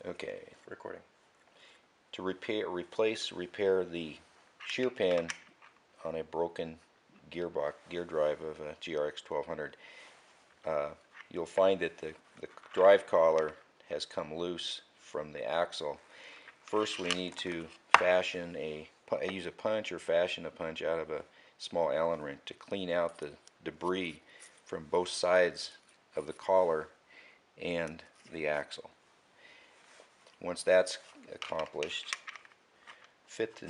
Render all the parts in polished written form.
Okay. Recording. To repair the shear pin on a broken gear drive of a GRX-1200, you'll find that the drive collar has come loose from the axle. First, we need to use a punch or fashion a punch out of a small Allen wrench to clean out the debris from both sides of the collar and the axle. Once that's accomplished, fit the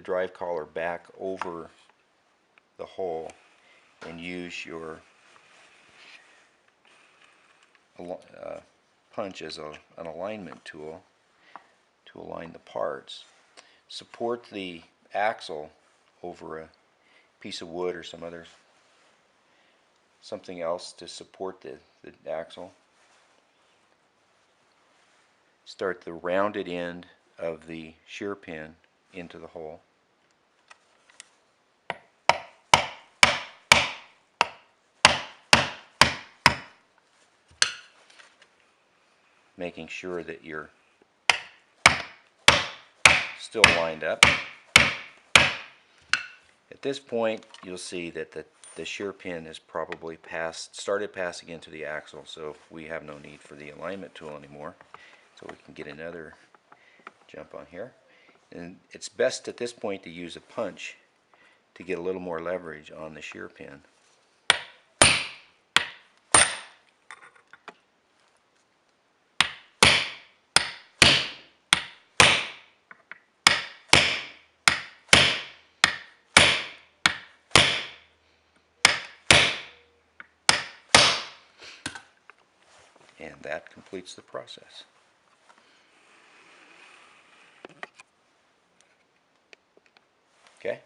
drive collar back over the hole and use your punch as an alignment tool to align the parts. Support the axle over a piece of wood or something else to support the axle. Start the rounded end of the shear pin into the hole. Making sure that you're still lined up. At this point, you'll see that the shear pin has probably started passing into the axle, so we have no need for the alignment tool anymore. So we can get another jump on here. And it's best at this point to use a punch to get a little more leverage on the shear pin. And that completes the process. Okay?